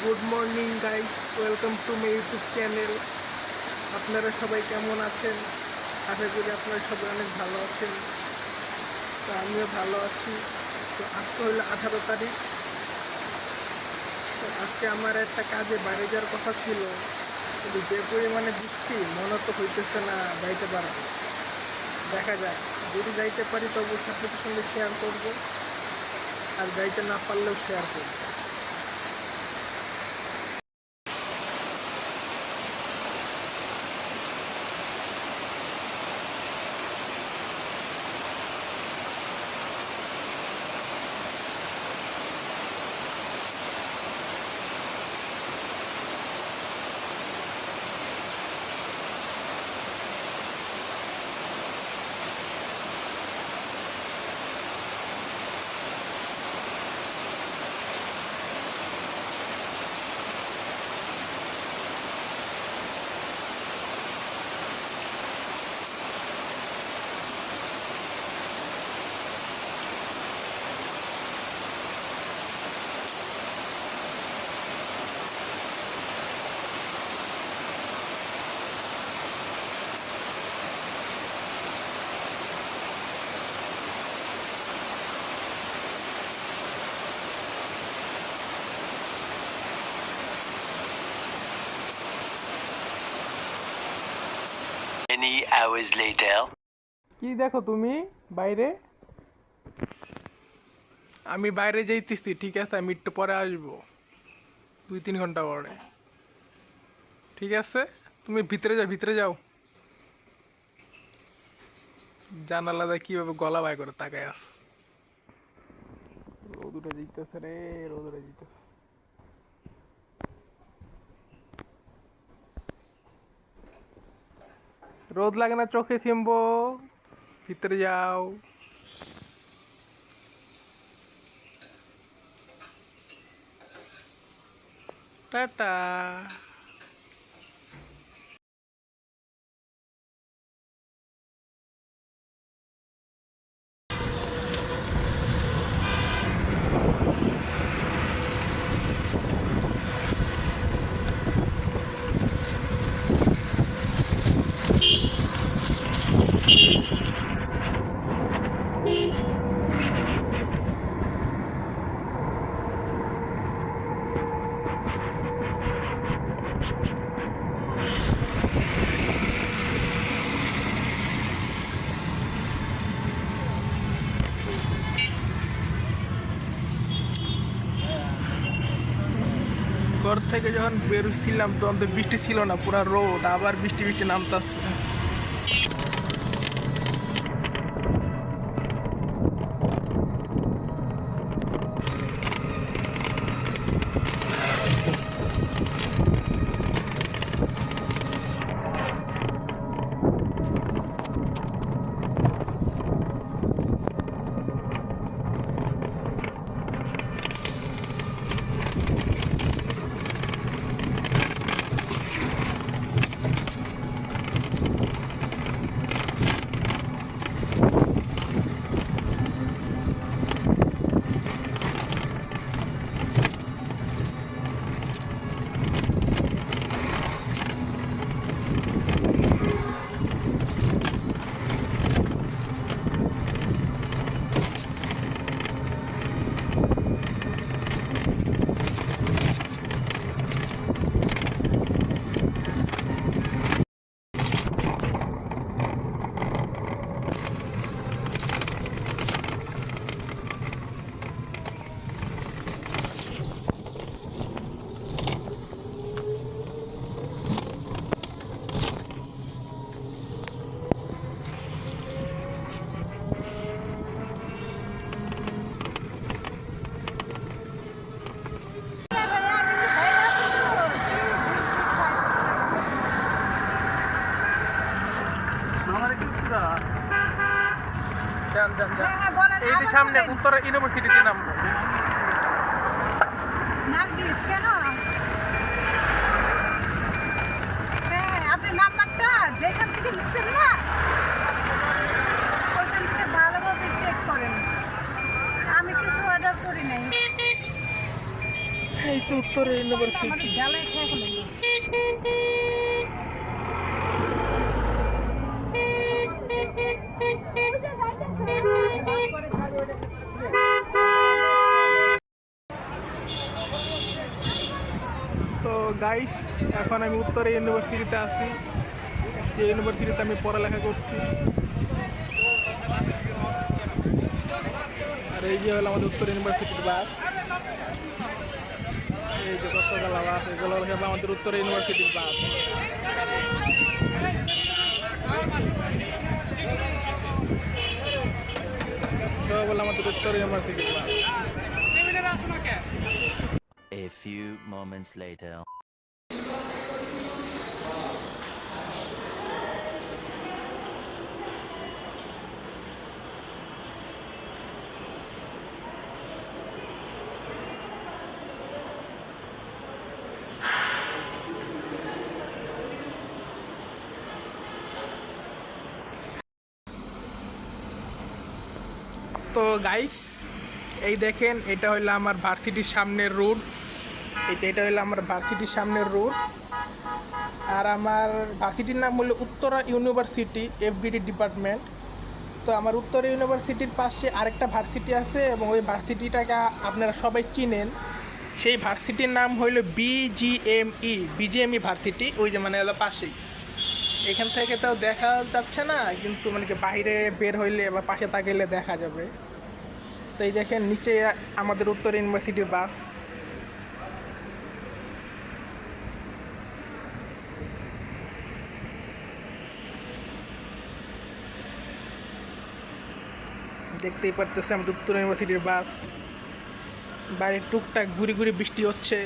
Good morning guys, welcome to my YouTube channel. আপনারা সবাই কেমন আছেন? আশা করি আপনারা সবাই অনেক ভালো আছেন। তো আমিও ভালো আছি। তো আজকে হলো 18 তারিখ। তো আজকে আমার একটা কাজে বাইরে যাওয়ার কথা ছিল, কিন্তু যে পরিমাণে বৃষ্টি মনে তো হইতেছে না যাইতে পারবো। দেখা যাক, যদি যাইতে পারি তবু আপনাদের সঙ্গে শেয়ার করবো, আর যাইতে না পারলেও শেয়ার করবো। Many hours later. কি দেখো তুমি বাইরে? আমি বাইরে যাইতেছি, ঠিক আছে? আমি একটু পরে আসবো, 2-3 ঘন্টা পরে। ঠিক আছে, তুমি ভিতরে যাও, ভিতরে যাও। জানালা দিয়ে কিভাবে গলা বাই করে তাকায় আস। রোদ উঠে যেতেছে রে, রোদ উঠে যেতেছে। রোদ লাগে না চোখে সিম্বো, ভিতরে যাও। টাটা। ঘর থেকে যখন বেরোছিলাম তখন তো বৃষ্টি ছিল না, পুরা রোদ, আবার বৃষ্টি বৃষ্টি নামতাছে। যান যান যান, এই যে সামনে উত্তরা ইউনিভার্সিটিতে নামবো। নার্গিস কেন? হ্যাঁ, আপনি নাম্বারটা যেখান থেকে লিখছেন না ওইখান থেকে ভালোভাবে চেক করেন। আমি কিছু অর্ডার করি নাই। এই তো উত্তরে আমাদের ইউনিভার্সিটি। গেলে খেয়ে ফেলবো। তো গাইস, এখন আমি উত্তরে ইউনিভার্সিটিতে আছি, যে ইউনিভার্সিটিতে আমি পড়ালেখা করছি। আর এই যে হলো আমাদের উত্তর ইউনিভার্সিটির বাস। এই যে কতগুলো বাস, এগুলো হলো আমাদের উত্তর ইউনিভার্সিটির বাস। তো বলে আমাদের উত্তর ইউনিভার্সিটির বাস। A few moments later. তো গাইস, এই দেখেন, এটা হইলো আমার ভার্সিটির সামনের রোড। এটা হইলো আমার ভার্সিটির সামনের রোড। আর আমার ভার্সিটির নাম হলো উত্তরা ইউনিভার্সিটি এফবিডি ডিপার্টমেন্ট। তো আমার উত্তরা ইউনিভার্সিটির পাশে আরেকটা ভার্সিটি আছে, এবং ওই ভার্সিটিটাকে আপনারা সবাই চিনেন। সেই ভার্সিটির নাম হইলো বিজিএমই ভার্সিটি, ওই যে মানে হলো পাশেই। এখান থেকে তাও দেখা যাচ্ছে না, কিন্তু মানে কি বাইরে বের হইলে বা পাশে তাকাইলে দেখা যাবে। তো এই দেখেন, নিচে আমাদের উত্তর ইউনিভার্সিটির বাস। দেখতেই পারতেছে আমাদের উত্তর ইউনিভার্সিটির বাস। বাইরে টুকটাক ঘুরি ঘুরি বৃষ্টি হচ্ছে,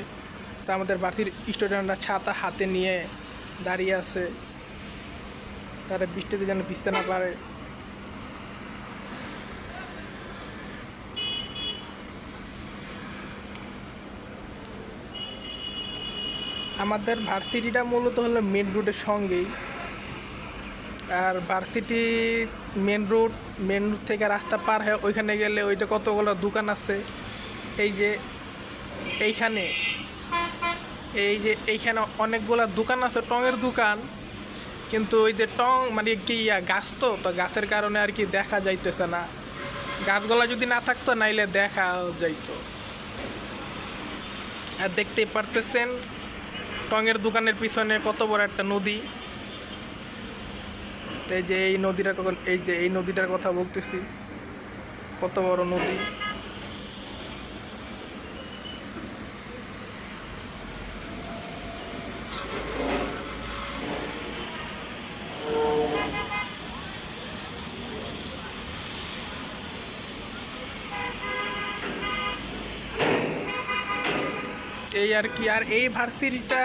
তো আমাদের ভার্সিটির স্টুডেন্টরা ছাতা হাতে নিয়ে দাঁড়িয়ে আছে, তারা বৃষ্টিতে যেন ভিজতে না পারে। আমাদের ভার্সিটিটা মূলত হলো মেন রোডের সঙ্গেই। আর ভার্সিটি মেন রোড থেকে রাস্তা পার হয়ে ওইখানে গেলে ওইটা কতগুলো দোকান আছে। এই যে এইখানে এইখানে অনেকগুলো দোকান আছে, টঙের দোকান। কিন্তু ওই যে টং মানে কি গাছ, তো গাছের কারণে আর কি দেখা যাইতেছে না। গাছগুলা যদি না থাকতো নাইলে দেখা যাইতো। আর দেখতেই পারতেছেন টঙের দোকানের পিছনে কত বড় একটা নদী। এই যে এই নদীটার কথা বলতেছি, কত বড় নদী। এই আর কি। আর এই ভার্সিটিটা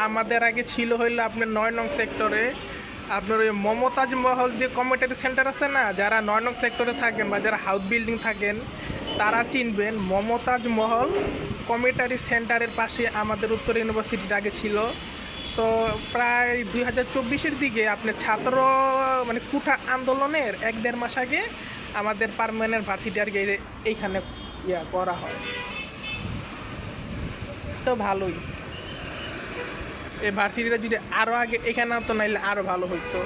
আমাদের আগে ছিল হইলো আপনার 9 নং সেক্টরে। আপনার ওই মমতাজ মহল যে কমিউনিটি সেন্টার আছে না, যারা 9 নং সেক্টরে থাকেন বা যারা হাউস বিল্ডিং থাকেন তারা চিনবেন। মমতাজ মহল কমিউনিটি সেন্টারের পাশে আমাদের উত্তর ইউনিভার্সিটির আগে ছিল। তো প্রায় 2024-এর দিকে আপনার ছাত্র মানে কুঠা আন্দোলনের 1-1.5 মাস আগে আমাদের পার্মানেন্ট ভার্সিটি আর কি এইখানে করা হয়। তো ভালোই, এই ভার্সিটিটা যদি আরও আগে এখানে তো নাইলে আরও ভালো হইতো।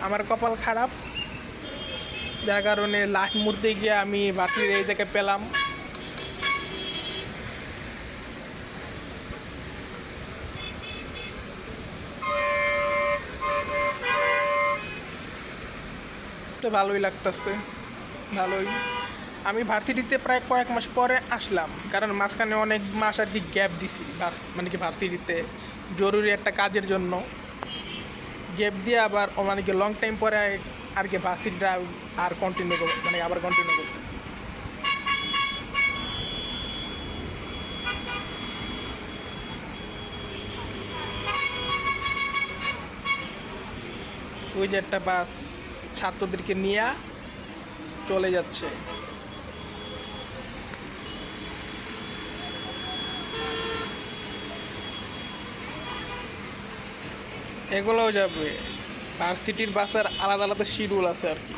আমার কপাল খারাপ, যার কারণে লাস্ট মুহূর্তে গিয়ে আমি ভার্সিটির এই জায়গায় পেলাম। তো ভালোই লাগতেছে, ভালোই। আমি ভার্সিটিতে প্রায় কয়েক মাস পরে আসলাম, কারণ মাঝখানে অনেক মাস আর কি গ্যাপ দিছি, মানে কি ভার্সিটিতে জরুরি একটা কাজের জন্য গ্যাপ দিয়ে আবার মানে কি লং টাইম পরে আর কি ভার্সিটিটা আর কন্টিনিউ মানে আবার কন্টিনিউ করতেছি। ওই যে একটা বাস ছাত্রদেরকে নিয়ে চলে যাচ্ছে। এগুলোও যাবে, ভার্সিটির বাসের আলাদা আলাদা শিডিউল আছে আর কি।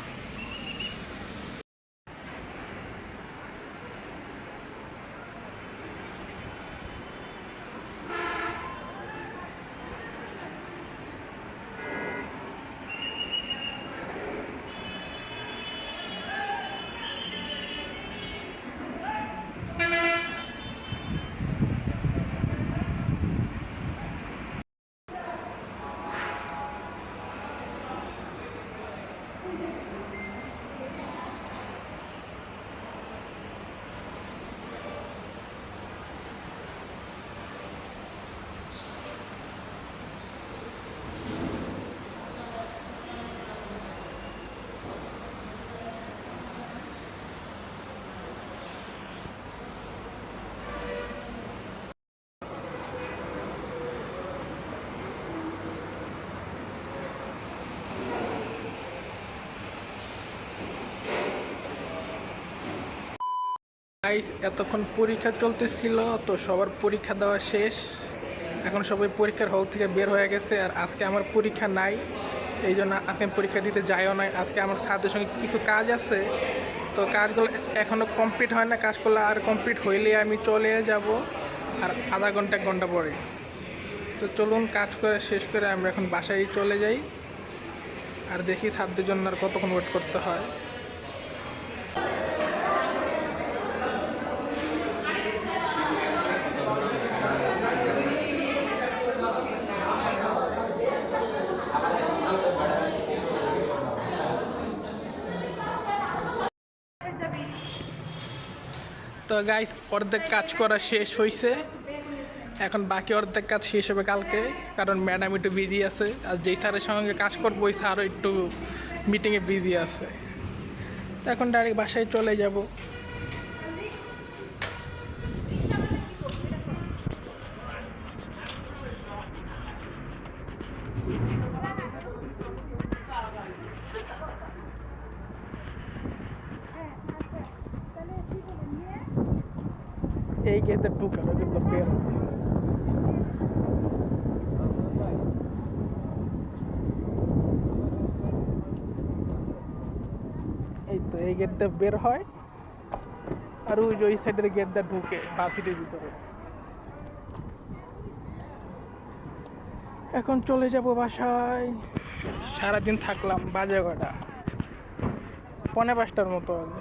গাইস, এতক্ষণ পরীক্ষা চলতেছিল, তো সবার পরীক্ষা দেওয়া শেষ। এখন সবাই পরীক্ষার হল থেকে বের হয়ে গেছে, আর আজকে আমার পরীক্ষা নাই, এই জন্য আজকে আমি পরীক্ষা দিতে যাইও নাই। আজকে আমার স্যারদের সঙ্গে কিছু কাজ আছে, তো কাজগুলো এখনও কমপ্লিট হয় না। কাজগুলো আর কমপ্লিট হইলে আমি চলে যাব, আর আধা ঘন্টা 1 ঘন্টা পরে। তো চলুন কাজ করে শেষ করে আমরা এখন বাসায় চলে যাই, আর দেখি স্যারদের জন্য আর কতক্ষণ ওয়েট করতে হয়। তো গাইস, অর্ধেক কাজ করা শেষ হয়েছে, এখন বাকি অর্ধেক কাজ শেষ হবে কালকে, কারণ ম্যাডাম একটু বিজি আছে, আর যেই স্যারের সঙ্গে কাজ করবো ওই স্যারও একটু মিটিংয়ে বিজি আছে। তো এখন ডাইরেক্ট বাসায় চলে যাব। এই গেটে ঢুকানো কিন্তু বের হবে। এই তো এই গেটটা বের হয়, আর ওই যে ওই সাইডের গেটটা ঢুকে ভার্সিটির ভিতরে। এখন চলে যাব বাসায়। সারাদিন থাকলাম, বাজে কটা 4:45টার মতো হবে।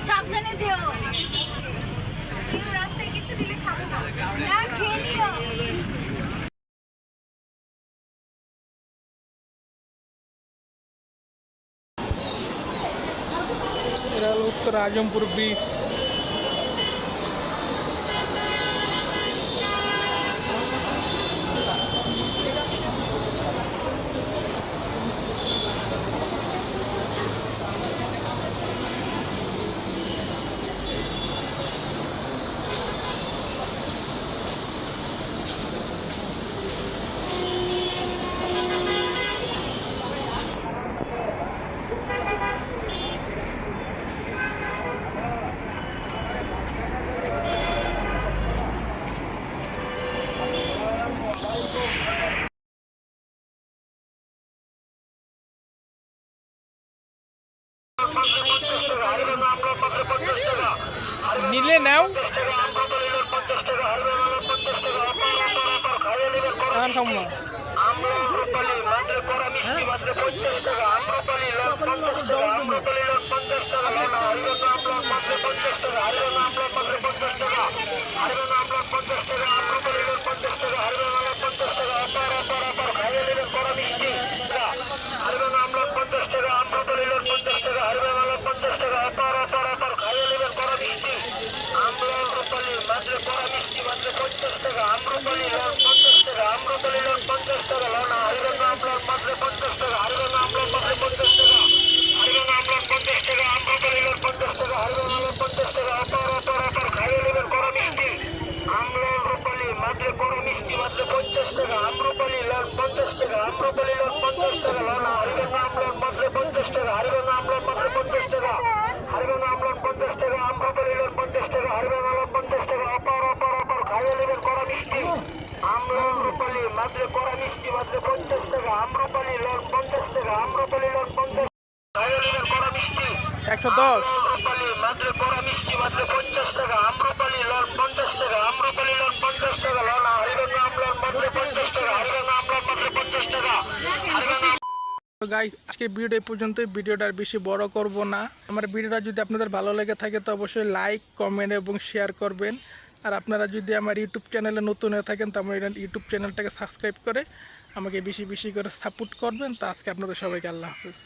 সাবধানে যেও, কেউ রাস্তায় কিছু দিলে খাবো না, খেয়ে নিও। এটা হলো উত্তর আজমপুর ব্রিজ। নিলে নাও, আর খাবো না। টাকা আম্রপালি লন 50 টাকা, আম্রপালি লন 50 টাকা, লন হরিগঙ্গা আমলন মাত্র 50 টাকা, হরিগঙ্গা আমলন মাত্র 50 টাকা, হরিগঙ্গা আমলন 50 টাকা, আম্রপালি লন 50 টাকা, হরিগঙ্গা আমলন 50 টাকা, অপর খাইয়ে নেবেন কড়া মিষ্টি, আমলন রূপালি মাত্র কড়া মিষ্টি মাত্র 50 টাকা, আম্রপালি লন 50 টাকা, আম্রপালি লন 50 টাকা, লন হরিগঙ্গা আমলন মাত্র 50 টাকা, হরিগঙ্গা আমলন মাত্র 50 টাকা, হরিগঙ্গা আমলন 50 টাকা, আম্রপালি লন 50 টাকা, হরিগঙ্গা আমলন 50 টাকা, অপর খাইয়ে নেবেন কড়া মিষ্টি, আমলন রূপালি মাত্র কড়া মিষ্টি মাত্র 50 টাকা, আম্রপালি লন 50 টাকা, আম্রপালি লন 50 খাইয়ে নেবেন কড়া মিষ্টি, 110 আম্রপালি মাত্র কড়া মিষ্টি মাত্র 50 টাকা, আম্রপালি লন 50 টাকা, আম্রপালি লন 50 টাকা, লন হরিগঙ্গা আমলন মাত্র 50 টাকা, হরিগঙ্গা আমলন মাত্র 50 টাকা, হরিগঙ্গা তো গাইস আজকের ভিডিওটা এই পর্যন্তই। ভিডিওটা আর বেশি বড় করব না। আমার ভিডিওটা যদি আপনাদের ভালো লেগে থাকে তো অবশ্যই লাইক, কমেন্ট এবং শেয়ার করবেন। আর আপনারা যদি আমার ইউটিউব চ্যানেলে নতুন হয়ে থাকেন তো আমার ইউটিউব চ্যানেলটাকে সাবস্ক্রাইব করে আমাকে বেশি বেশি করে সাপোর্ট করবেন। তো আজকে আপনাদের সবাইকে আল্লাহ হাফেজ।